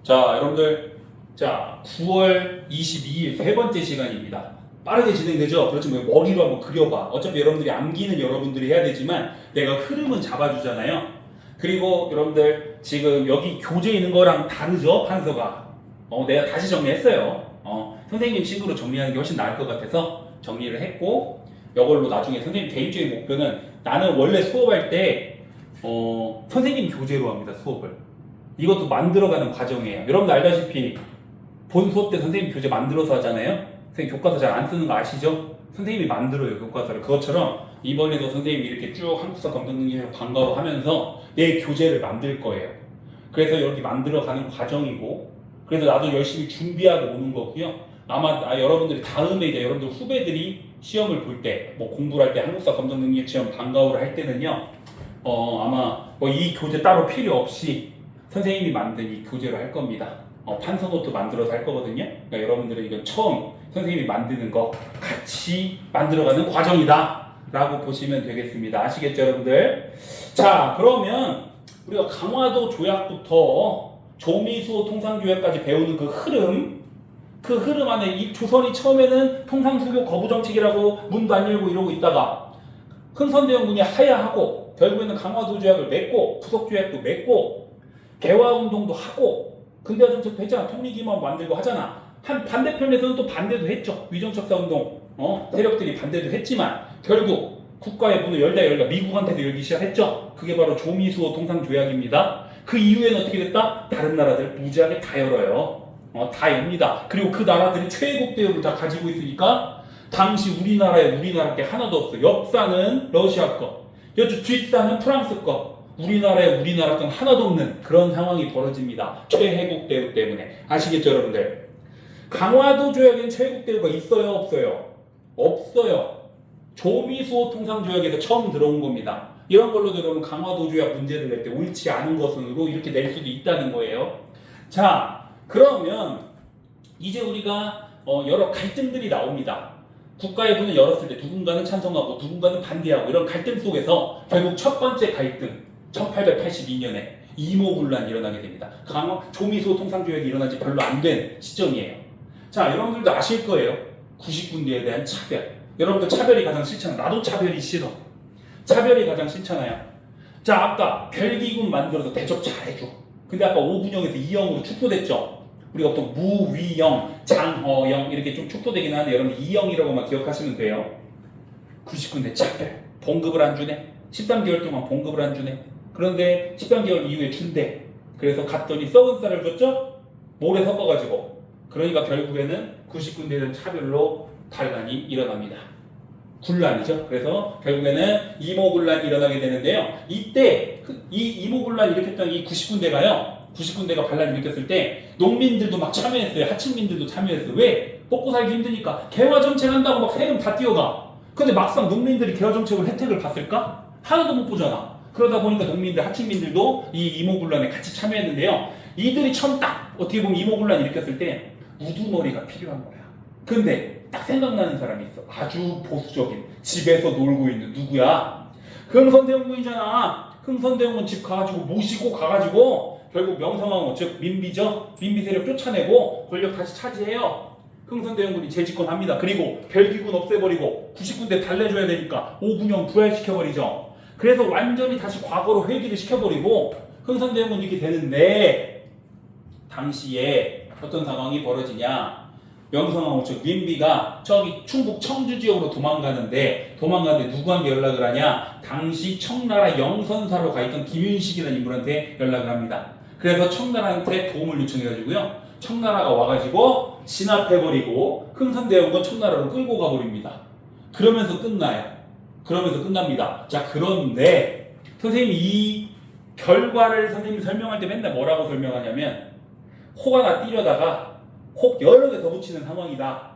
자, 여러분들, 자, 9월 22일 세 번째 시간입니다. 빠르게 진행되죠? 그렇지, 뭐 머리로 한번 그려봐. 어차피 여러분들이 암기는 여러분들이 해야 되지만 내가 흐름은 잡아주잖아요. 그리고 여러분들 지금 여기 교재 있는 거랑 다르죠? 판서가. 내가 다시 정리했어요. 선생님 식으로 정리하는 게 훨씬 나을 것 같아서 정리를 했고, 이걸로 나중에 선생님 개인적인 목표는 나는 원래 수업할 때 선생님 교재로 합니다. 수업을. 이것도 만들어가는 과정이에요. 여러분들 알다시피 본 수업 때 선생님 교재 만들어서 하잖아요. 선생님 교과서 잘 안 쓰는 거 아시죠? 선생님이 만들어요, 교과서를. 그것처럼 이번에도 선생님이 이렇게 쭉 한국사 검정능력 방과후 하면서 내 교재를 만들 거예요. 그래서 이렇게 만들어가는 과정이고, 그래서 나도 열심히 준비하고 오는 거고요. 아마 여러분들이 다음에 이제 여러분들 후배들이 시험을 볼 때, 뭐 공부를 할 때 한국사 검정능력 시험 방과후를 할 때는요, 아마 뭐 이 교재 따로 필요 없이 선생님이 만든 이 교재로 할 겁니다. 판서 노트 만들어서 할 거거든요. 그러니까 여러분들은 이건 처음 선생님이 만드는 거 같이 만들어가는 과정이다 라고 보시면 되겠습니다. 아시겠죠, 여러분들? 자, 그러면 우리가 강화도 조약부터 조미수호 통상조약까지 배우는 그 흐름 안에 이 조선이 처음에는 통상수교 거부정책이라고 문도 안 열고 이러고 있다가 흥선대원군이 하야하고 결국에는 강화도 조약을 맺고 부속조약도 맺고 개화운동도 하고 근대화 정책도 했잖아. 통일기만 만들고 하잖아. 한 반대편에서는 또 반대도 했죠. 위정척사운동 세력들이 반대도 했지만 결국 국가의 문을 열다 미국한테도 열기 시작했죠. 그게 바로 조미수호 통상조약입니다. 그 이후에는 어떻게 됐다? 다른 나라들 무지하게 다 열어요. 다 엽니다. 그리고 그 나라들이 최애국 대우를 다 가지고 있으니까 당시 우리나라에 우리나라 게 하나도 없어. 옆산은 러시아 거, 여주 뒷산은 프랑스 거, 우리나라에 우리나라 건 하나도 없는 그런 상황이 벌어집니다. 최애국 대우 때문에. 아시겠죠, 여러분들? 강화도 조약에는 최애국 대우가 있어요, 없어요? 없어요. 조미수호 통상조약에서 처음 들어온 겁니다. 이런 걸로도 여러분 강화도 조약 문제를 낼 때 옳지 않은 것으로 이렇게 낼 수도 있다는 거예요. 자, 그러면 이제 우리가 여러 갈등들이 나옵니다. 국가의 문을 열었을 때 누군가는 찬성하고 누군가는 반대하고 이런 갈등 속에서 결국 첫 번째 갈등 1882년에 이모군란이 일어나게 됩니다. 조미수호 통상조약이 일어난 지 별로 안 된 시점이에요. 자, 여러분들도 아실 거예요. 90군데에 대한 차별. 여러분들 차별이 가장 싫잖아요. 나도 차별이 싫어. 차별이 가장 싫잖아요. 자, 아까 별기군 만들어서 대접 잘해줘. 근데 아까 오군영에서 이영으로 축소됐죠. 우리가 보통 무위영, 장허영 이렇게 좀 축소되긴 하는데 여러분 이영이라고만 기억하시면 돼요. 99군데 차별. 봉급을 안 주네. 13개월 동안 봉급을 안 주네. 그런데 13개월 이후에 준대. 그래서 갔더니 썩은 쌀을 줬죠? 모래 섞어가지고. 그러니까 결국에는 99군데에 대한 차별로 반란이 일어납니다. 군란이죠. 그래서 결국에는 이모군란이 일어나게 되는데요. 이때 이 이모군란 일으켰던 이 99군데가 반란을 일으켰을 때 농민들도 막 참여했어요. 하층민들도 참여했어요. 왜? 먹고 살기 힘드니까 개화정책 한다고 막 세금 다 뛰어가. 근데 막상 농민들이 개화정책을 혜택을 봤을까? 하나도 못 보잖아. 그러다 보니까 농민들, 하층민들도 이 이모군란에 같이 참여했는데요. 이들이 처음 딱 어떻게 보면 이모군란 일으켰을 때 우두머리가 필요한 거야. 근데 딱 생각나는 사람이 있어. 아주 보수적인 집에서 놀고 있는 누구야? 흥선대원군이잖아. 흥선대원군 집 가가지고 모시고 가가지고 결국 명성황후 즉 민비죠. 민비 세력 쫓아내고 권력 다시 차지해요. 흥선대원군이 재집권합니다. 그리고 별기군 없애버리고 99군데 달래줘야 되니까 오군영 부활시켜버리죠. 그래서 완전히 다시 과거로 회귀를 시켜버리고 흥선대원군이 이렇게 되는데 당시에 어떤 상황이 벌어지냐? 명성황후 즉 민비가 저기 충북 청주 지역으로 도망가는데 누구한테 연락을 하냐? 당시 청나라 영선사로 가 있던 김윤식이라는 인물한테 연락을 합니다. 그래서 청나라한테 도움을 요청해가지고요. 청나라가 와가지고 진압해버리고 흥선대원군 청나라로 끌고 가버립니다. 그러면서 끝납니다. 자, 그런데 선생님이 이 결과를 선생님이 설명할 때 맨날 뭐라고 설명하냐면 혹 하나 띄려다가 혹 여러 개 더 붙이는 상황이다.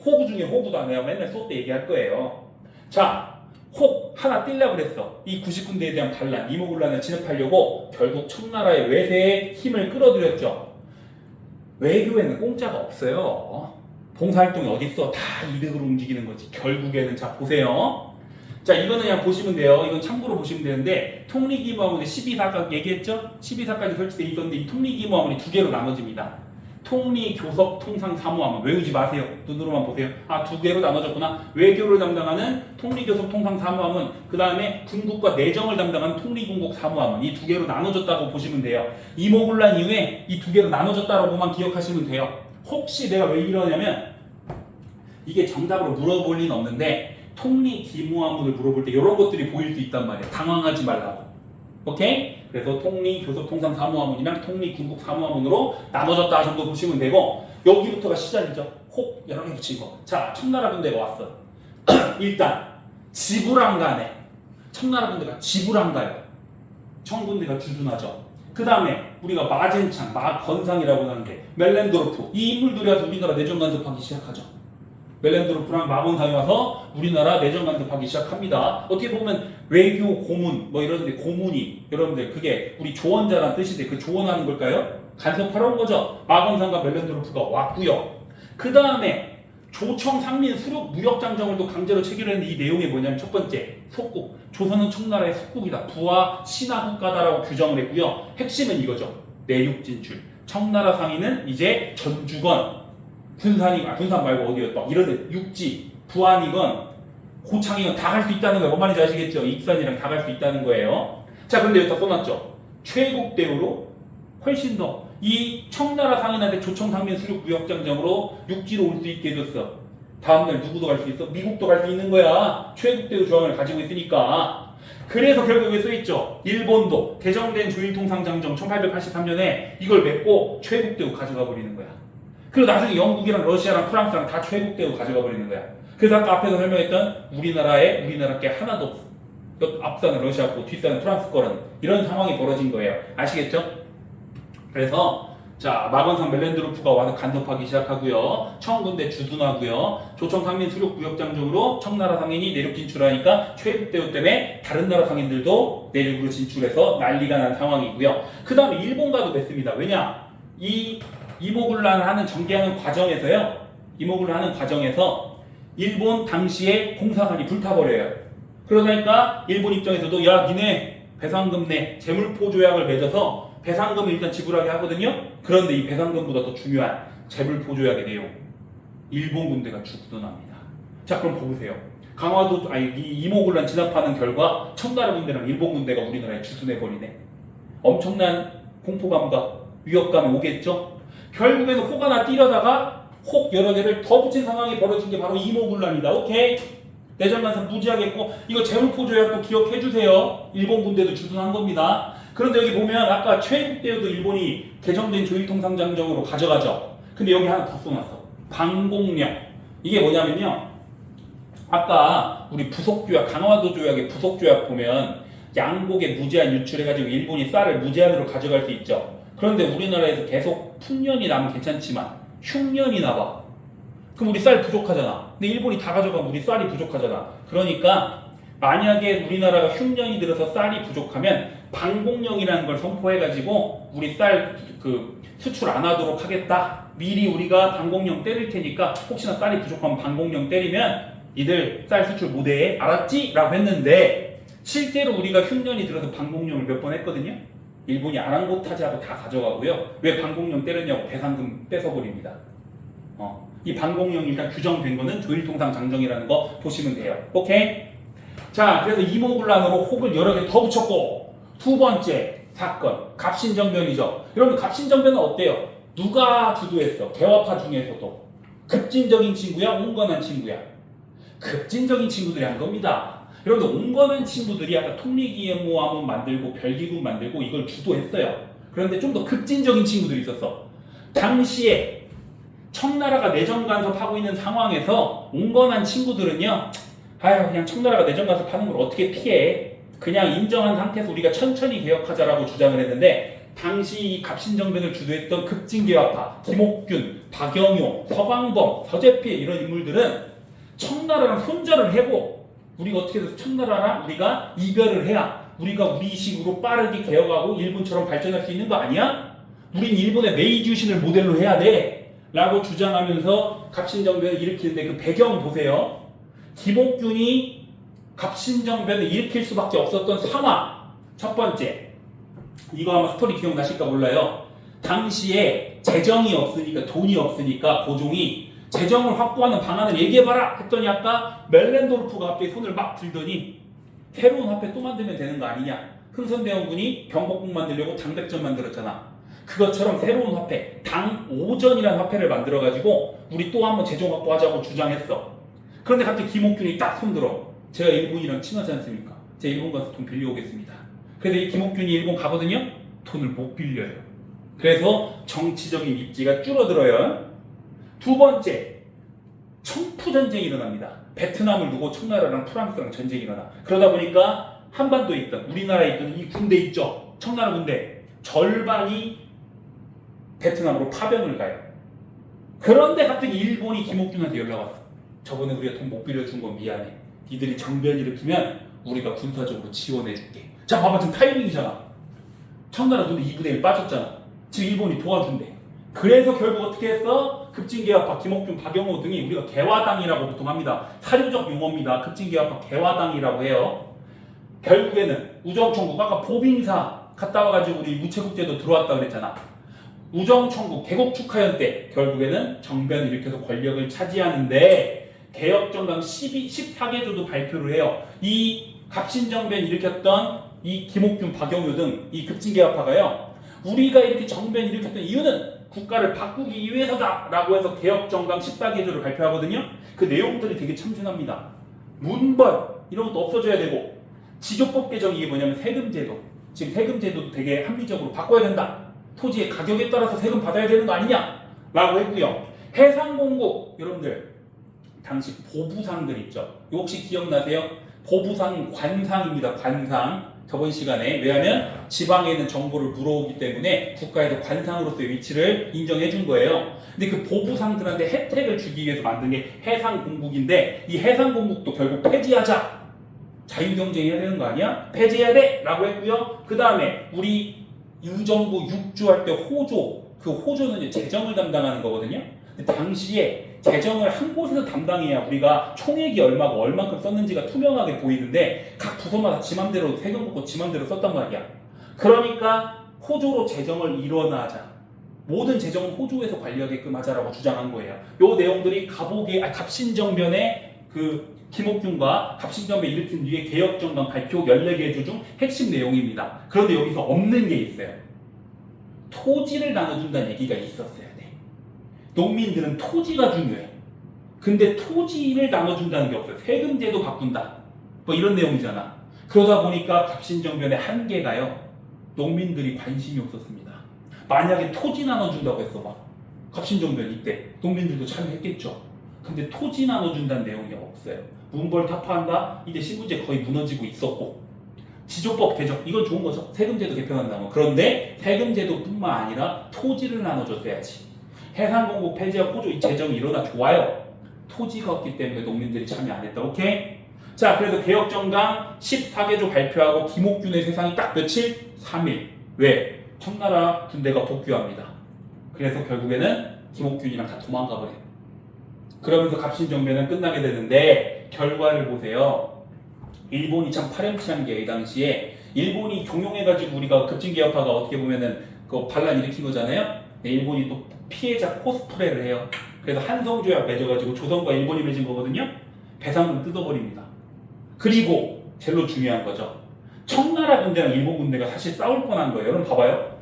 호구 중에 호구다. 내가 맨날 수업 때 얘기할 거예요. 자, 혹 하나 띄려고 그랬어. 이 99군데에 대한 반란, 이모군란을 진압하려고 결국 청나라의 외세의 힘을 끌어들였죠. 외교에는 공짜가 없어요. 봉사활동이 어딨어? 다 이득으로 움직이는 거지. 결국에는 자 보세요. 자, 이거는 그냥 보시면 돼요. 이건 참고로 보시면 되는데 통리기무화문에 12사가 얘기했죠? 12사까지 설치되어 있었는데 이 통리기무화문이 두 개로 나눠집니다. 통리, 교섭, 통상, 사무화문 외우지 마세요. 눈으로만 보세요. 아, 두 개로 나눠졌구나. 외교를 담당하는 통리, 교섭, 통상, 사무화문, 그 다음에 군국과 내정을 담당하는 통리, 군국, 사무화문, 이 두 개로 나눠졌다고 보시면 돼요. 이모군란 이후에 이 두 개로 나눠졌다라고만 기억하시면 돼요. 혹시 내가 왜 이러냐면 이게 정답으로 물어볼 리는 없는데 통리, 기무화문을 물어볼 때 이런 것들이 보일 수 있단 말이에요. 당황하지 말라고. 오케이? 그래서 통리, 교섭, 통상, 사무화문이랑 통리, 군국, 사무화문으로 나눠졌다 정도 보시면 되고 여기부터가 시작이죠. 혹 여러 개 붙인 거. 자, 청나라 군대가 왔어. 일단 지불안 가네. 청나라 군대가 지불안 가요. 청군대가 주둔하죠. 그 다음에 우리가 마젠창, 마건상이라고 하는데 멜렌도르프 이 인물들이 와서 우리나라 내정 간섭하기 시작하죠. 멜렌도르프랑 마건상이 와서 우리나라 내정 간섭하기 시작합니다. 어떻게 보면 외교 고문 뭐 이런데 고문이 여러분들 그게 우리 조언자란 뜻인데 그 조언하는 걸까요? 간섭하러 온 거죠. 마건상과 멜렌도르프가 왔고요. 그 다음에 조청 상민 수륙 무역장정을 또 강제로 체결했는데 이 내용이 뭐냐면 첫 번째 속국. 조선은 청나라의 속국이다. 부하 신하국가다라고 규정을 했고요. 핵심은 이거죠. 내륙 진출. 청나라 상인은 이제 전주건 군산 말고 어디였다 이런 육지 부안이건 고창이건 다 갈 수 있다는 거예요. 뭔 말인지 아시겠죠? 익산이랑 다 갈 수 있다는 거예요. 자, 근데 여기다 써놨죠. 최국 대우로 훨씬 더 이 청나라 상인한테 조청 상민 수륙 무역장정으로 육지로 올 수 있게 해줬어. 다음날 누구도 갈 수 있어? 미국도 갈 수 있는 거야. 최국 대우 조항을 가지고 있으니까. 그래서 결국에 써있죠. 일본도 개정된 조일통상장정 1883년에 이걸 맺고 최국 대우 가져가 버리는 거야. 그리고 나중에 영국이랑 러시아랑 프랑스랑 다 최국 대우 가져가 버리는 거야. 그래서 아까 앞에서 설명했던 우리나라 게 하나도 없어. 앞산은 러시아 거, 뒷산은 프랑스 거는 이런 상황이 벌어진 거예요. 아시겠죠? 그래서 자, 마건상 멜렌도르프가 와서 간섭하기 시작하고요. 청군대 주둔하고요. 조청 상민 수륙 무역장정으로 청나라 상인이 내륙 진출하니까 최국 대우 때문에 다른 나라 상인들도 내륙으로 진출해서 난리가 난 상황이고요. 그 다음에 일본과도 맺습니다. 왜냐? 이 이모군란을 하는 전개하는 과정에서요. 이모군란을 하는 과정에서 일본 당시에 공사관이 불타버려요. 그러다니까 일본 입장에서도 야, 니네 배상금 내 재물포 조약을 맺어서 배상금을 일단 지불하게 하거든요. 그런데 이 배상금보다 더 중요한 재물포 조약의 내용, 일본 군대가 주둔합니다. 자, 그럼 보세요. 이 이모군란 진압하는 결과 청나라 군대랑 일본 군대가 우리나라에 주둔해버리네. 엄청난 공포감과 위협감이 오겠죠. 결국에는 혹 하나 뛰려다가 혹 여러 개를 더 붙인 상황이 벌어진 게 바로 이모군란이다. 오케이? 내정 간섭 무지하겠고 이거 재물포 조약도 기억해 주세요. 일본 군대도 주둔한 겁니다. 그런데 여기 보면 아까 최국 때도 일본이 개정된 조일통상장정으로 가져가죠. 근데 여기 하나 더 써놨어. 방공령. 이게 뭐냐면요. 아까 우리 부속조약, 강화도 조약의 부속조약 보면 양곡에 무제한 유출해가지고 일본이 쌀을 무제한으로 가져갈 수 있죠. 그런데 우리나라에서 계속 풍년이 나면 괜찮지만 흉년이 나봐. 그럼 우리 쌀 부족하잖아. 근데 일본이 다 가져가면 우리 쌀이 부족하잖아. 그러니까 만약에 우리나라가 흉년이 들어서 쌀이 부족하면 방공령이라는 걸 선포해가지고 우리 쌀 수출 안 하도록 하겠다. 미리 우리가 방공령 때릴 테니까 혹시나 쌀이 부족하면 방공령 때리면 이들 쌀 수출 못해. 알았지? 라고 했는데 실제로 우리가 흉년이 들어서 방공령을 몇 번 했거든요. 일본이 아랑곳하지하고 다 가져가고요. 왜 방공령 때렸냐고 배상금 뺏어버립니다. 이 방공령이 일단 규정된 거는 조일통상장정이라는 거 보시면 돼요. 오케이? 자, 그래서 이모군란으로 혹을 여러 개 더 붙였고 두 번째 사건 갑신정변이죠. 여러분 갑신정변은 어때요? 누가 주도했어? 개화파 중에서도 급진적인 친구야? 온건한 친구야? 급진적인 친구들이 한 겁니다. 여러분들 온건한 친구들이 아까 통리기무화문 만들고 별기군 만들고 이걸 주도했어요. 그런데 좀 더 급진적인 친구들이 있었어. 당시에 청나라가 내정 간섭하고 있는 상황에서 온건한 친구들은요, 아유, 그냥 청나라가 내정 간섭하는 걸 어떻게 피해? 그냥 인정한 상태에서 우리가 천천히 개혁하자라고 주장을 했는데, 당시 이 갑신정변을 주도했던 급진개화파, 김옥균, 박영효, 서광범, 서재필 이런 인물들은 청나라랑 손절을 해고 우리가 어떻게 해서 청나라랑 우리가 이별을 해야 우리가 우리식으로 빠르게 개혁하고 일본처럼 발전할 수 있는 거 아니야? 우린 일본의 메이주신을 모델로 해야 돼 라고 주장하면서 갑신정변을 일으키는데 그 배경 보세요. 김옥균이 갑신정변을 일으킬 수밖에 없었던 상황. 첫 번째, 이거 아마 스토리 기억나실까 몰라요. 당시에 재정이 없으니까, 돈이 없으니까 고종이 재정을 확보하는 방안을 얘기해봐라 했더니 아까 멜렌도르프가 갑자기 손을 막 들더니 새로운 화폐 또 만들면 되는 거 아니냐. 흥선대원군이 경복궁 만들려고 당백전 만들었잖아. 그것처럼 새로운 화폐, 당오전이라는 화폐를 만들어가지고 우리 또 한번 재정 확보하자고 주장했어. 그런데 갑자기 김옥균이 딱 손들어. 제가 일본이랑 친하지 않습니까? 제가 일본 가서 돈 빌려오겠습니다. 그래서 이 김옥균이 일본 가거든요. 돈을 못 빌려요. 그래서 정치적인 입지가 줄어들어요. 두 번째, 청푸전쟁이 일어납니다. 베트남을 두고 청나라랑 프랑스랑 전쟁이 일어나. 그러다 보니까 한반도에 있던, 우리나라에 있던 이 군대 있죠. 청나라 군대 절반이 베트남으로 파병을 가요. 그런데 갑자기 일본이 김옥균한테 연락 왔어. 저번에 우리가 돈 못 빌려준 건 미안해. 니들이 정변 일으키면 우리가 군사적으로 지원해줄게. 자, 봐봐, 지금 타이밍이잖아. 청나라 돈이 2분의 1 빠졌잖아. 지금 일본이 도와준대. 그래서 결국 어떻게 했어? 급진개혁파, 김옥균, 박영호 등이 우리가 개화당이라고 보통 합니다. 사료적 용어입니다. 급진개혁파 개화당이라고 해요. 결국에는 우정총국, 아까 보빙사 갔다 와가지고 우리 우체국제도 들어왔다 그랬잖아. 우정총국 개국축하연 때 결국에는 정변을 일으켜서 권력을 차지하는데 개혁정당 14개조도 발표를 해요. 이 갑신정변 일으켰던 이 김옥균, 박영효 등 이 급진개혁파가요. 우리가 이렇게 정변 일으켰던 이유는 국가를 바꾸기 위해서다 라고 해서 개혁정당 14개조를 발표하거든요. 그 내용들이 되게 참신합니다. 문벌 이런 것도 없어져야 되고, 지조법 개정이 이게 뭐냐면 세금제도. 지금 세금제도도 되게 합리적으로 바꿔야 된다. 토지의 가격에 따라서 세금 받아야 되는 거 아니냐 라고 했고요. 해상공국, 여러분들 당시 보부상들 있죠. 이거 혹시 기억나세요? 보부상 관상입니다. 관상. 저번 시간에, 왜냐하면 지방에 있는 정보를 물어오기 때문에 국가에서 관상으로서의 위치를 인정해 준 거예요. 근데 그 보부상들한테 혜택을 주기 위해서 만든 게 해상공국인데, 이 해상공국도 결국 폐지하자. 자유경쟁해야 되는 거 아니야? 폐지해야 돼! 라고 했고요. 그 다음에 우리 유정부 육주할 때 호조, 그 호조는 이제 재정을 담당하는 거거든요. 근데 당시에 재정을 한 곳에서 담당해야 우리가 총액이 얼마고 얼만큼 썼는지가 투명하게 보이는데 각 부서마다 지 맘대로 세금 걷고 지 맘대로 썼단 말이야. 그러니까 호조로 재정을 일원화하자. 모든 재정은 호조에서 관리하게끔 하자라고 주장한 거예요. 요 내용들이 갑신정변의 그 김옥균과 갑신정변 일으킨 뒤에 개혁정당 발표 14개 조 중 핵심 내용입니다. 그런데 여기서 없는 게 있어요. 토지를 나눠준다는 얘기가 있었어야 돼. 농민들은 토지가 중요해. 근데 토지를 나눠준다는 게 없어요. 세금제도 바꾼다. 뭐 이런 내용이잖아. 그러다 보니까 갑신정변의 한계가요. 농민들이 관심이 없었습니다. 만약에 토지 나눠준다고 했어 봐. 갑신정변 이때 농민들도 참여했겠죠. 근데 토지 나눠준다는 내용이 없어요. 문벌 타파한다? 이제 신분제 거의 무너지고 있었고, 지조법 개정, 이건 좋은 거죠. 세금제도 개편한다는 거. 그런데 세금제도뿐만 아니라 토지를 나눠줬어야지. 해상공국 폐지와 호조 이 재정이 일어나 좋아요. 토지가 없기 때문에 농민들이 참여 안 했다. 오케이? 자, 그래서 개혁정당 14개조 발표하고 김옥균의 세상이 딱 며칠? 3일. 왜? 청나라 군대가 복귀합니다. 그래서 결국에는 김옥균이랑 다 도망가 버려요. 그러면서 갑신정변은 끝나게 되는데 결과를 보세요. 일본이 참 파렴치한 게 이 당시에 일본이 종용해가지고 우리가 급진개혁파가 어떻게 보면은 그 반란 일으킨 거잖아요. 일본이 또 피해자 코스프레를 해요. 그래서 한성조약 맺어가지고 조선과 일본이 맺은 거거든요. 배상금 뜯어버립니다. 그리고 제일 중요한 거죠. 청나라 군대랑 일본 군대가 사실 싸울 뻔한 거예요. 여러분 봐봐요.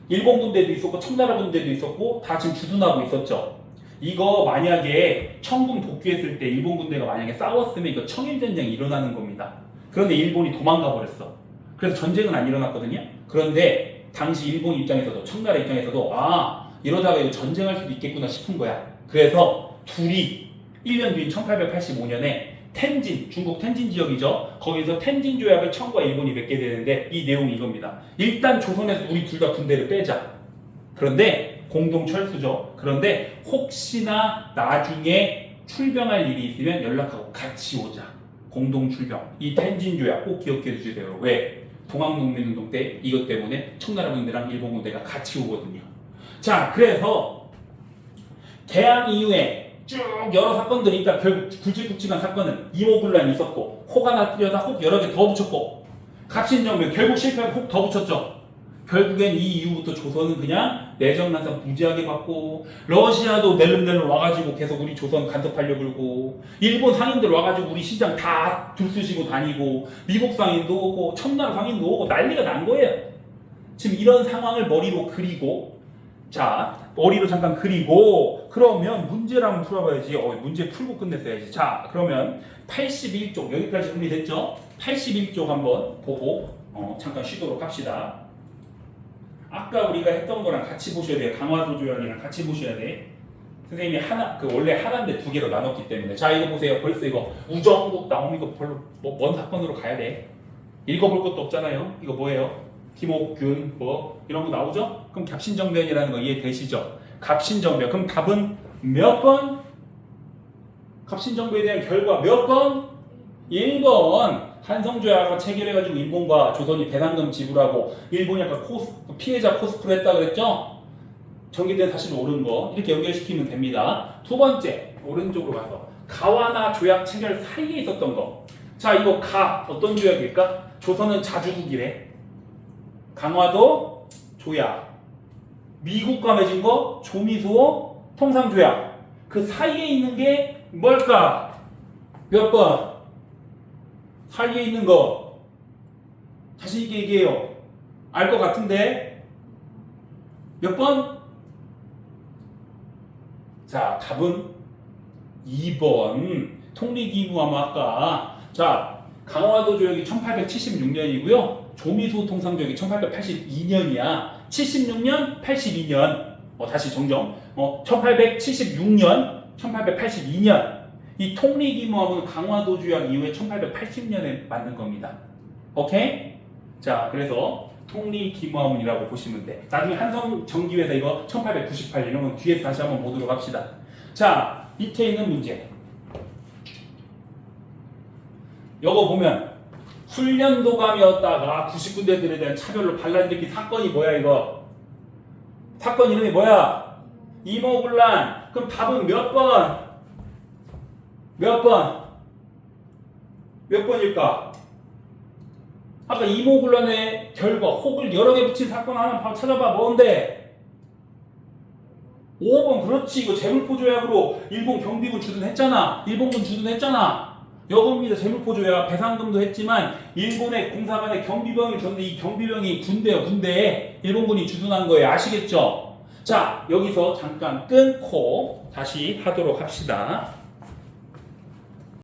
일본 군대도 있었고 청나라 군대도 있었고 다 지금 주둔하고 있었죠. 이거 만약에 청군 복귀했을 때 일본 군대가 만약에 싸웠으면 이거 청일전쟁이 일어나는 겁니다. 그런데 일본이 도망가 버렸어. 그래서 전쟁은 안 일어났거든요. 그런데 당시 일본 입장에서도 청나라 입장에서도 이러다가 이거 전쟁할 수도 있겠구나 싶은 거야. 그래서 둘이 1년 뒤인 1885년에 텐진, 중국 텐진 지역이죠. 거기서 텐진 조약을 청과 일본이 맺게 되는데 이 내용이 이겁니다. 일단 조선에서 우리 둘 다 군대를 빼자. 그런데 공동 철수죠. 그런데 혹시나 나중에 출병할 일이 있으면 연락하고 같이 오자. 공동 출병. 이 텐진 조약 꼭 기억해 주세요. 왜? 동학농민운동 때 이것 때문에 청나라 군대랑 일본 군대가 같이 오거든요. 자, 그래서 개항 이후에 쭉 여러 사건들이 있다. 결국 굵직굵직한 사건은 이모군란이 있었고 혹 하나 들여다 혹 여러 개 더 붙였고 갑신정변 결국 실패하고 혹 더 붙였죠. 결국엔 이 이후부터 조선은 그냥 내정난상 무지하게 받고 러시아도 낼름낼름 와가지고 계속 우리 조선 간섭하려고 그러고 일본 상인들 와가지고 우리 시장 다 들쑤시고 다니고 미국 상인도 오고 청나라 상인도 오고 난리가 난 거예요. 지금 이런 상황을 머리로 그리고 자 머리로 잠깐 그리고 그러면 문제를 한번 풀어봐야지. 문제 풀고 끝냈어야지. 자 그러면 81쪽 여기까지 정리됐죠? 81쪽 한번 보고 잠깐 쉬도록 합시다. 아까 우리가 했던 거랑 같이 보셔야 돼요. 강화도 조약이랑 같이 보셔야 돼. 선생님이 원래 하나인데 두 개로 나눴기 때문에. 자 이거 보세요. 벌써 이거 우정국 나오면 이거 별로 먼 사건으로 가야 돼. 읽어볼 것도 없잖아요. 이거 뭐예요? 김옥균 뭐 이런 거 나오죠? 그럼 갑신정변이라는 거 이해되시죠? 갑신정변. 그럼 답은 몇 번? 갑신정변에 대한 결과 몇 번? 1번. 한성조약을 체결해가지고 일본과 조선이 배상금 지불하고 일본이 약간 피해자 코스프레 했다 그랬죠? 전개된 사실 옳은 거 이렇게 연결시키면 됩니다. 두 번째 오른쪽으로 가서 가와나 조약 체결 사이에 있었던 거. 자 이거 어떤 조약일까? 조선은 자주국이래. 강화도 조약. 미국과 맺은 거 조미소 통상조약. 그 사이에 있는 게 뭘까? 몇 번? 사이에 있는 거 자신 있게 얘기해요. 알 것 같은데 몇 번? 자 답은 2번 통리기무하면 아까 자 강화도 조약이 1876년이고요 조미소 통상조약이 1882년이야 76년 82년 다시 정정 1876년 1882년 이 통리기무하고는 강화도 조약 이후에 1880년에 만든 겁니다. 오케이? 자, 그래서 통리기무하문이라고 보시면 돼. 나중에 한성정기회사 이거 1898 이런 건 뒤에서 다시 한번 보도록 합시다. 자, 밑에 있는 문제. 요거 보면 훈련도감이었다가 99대들에 대한 차별로 반란일으킨 사건이 뭐야 이거? 사건 이름이 뭐야? 이모군란. 그럼 답은 몇 번? 몇 번? 몇 번일까? 아까 이모군란의 결과 혹을 여러 개 붙인 사건 하나 찾아봐. 뭔데? 5번. 그렇지. 이거 재물포조약으로 일본 경비군 주둔했잖아. 일본군 주둔했잖아. 여겁니다. 재물포조약. 배상금도 했지만 일본의 공사관에 경비병을 줬는데 이 경비병이 군대요. 군대에 일본군이 주둔한 거예요. 아시겠죠? 자 여기서 잠깐 끊고 다시 하도록 합시다.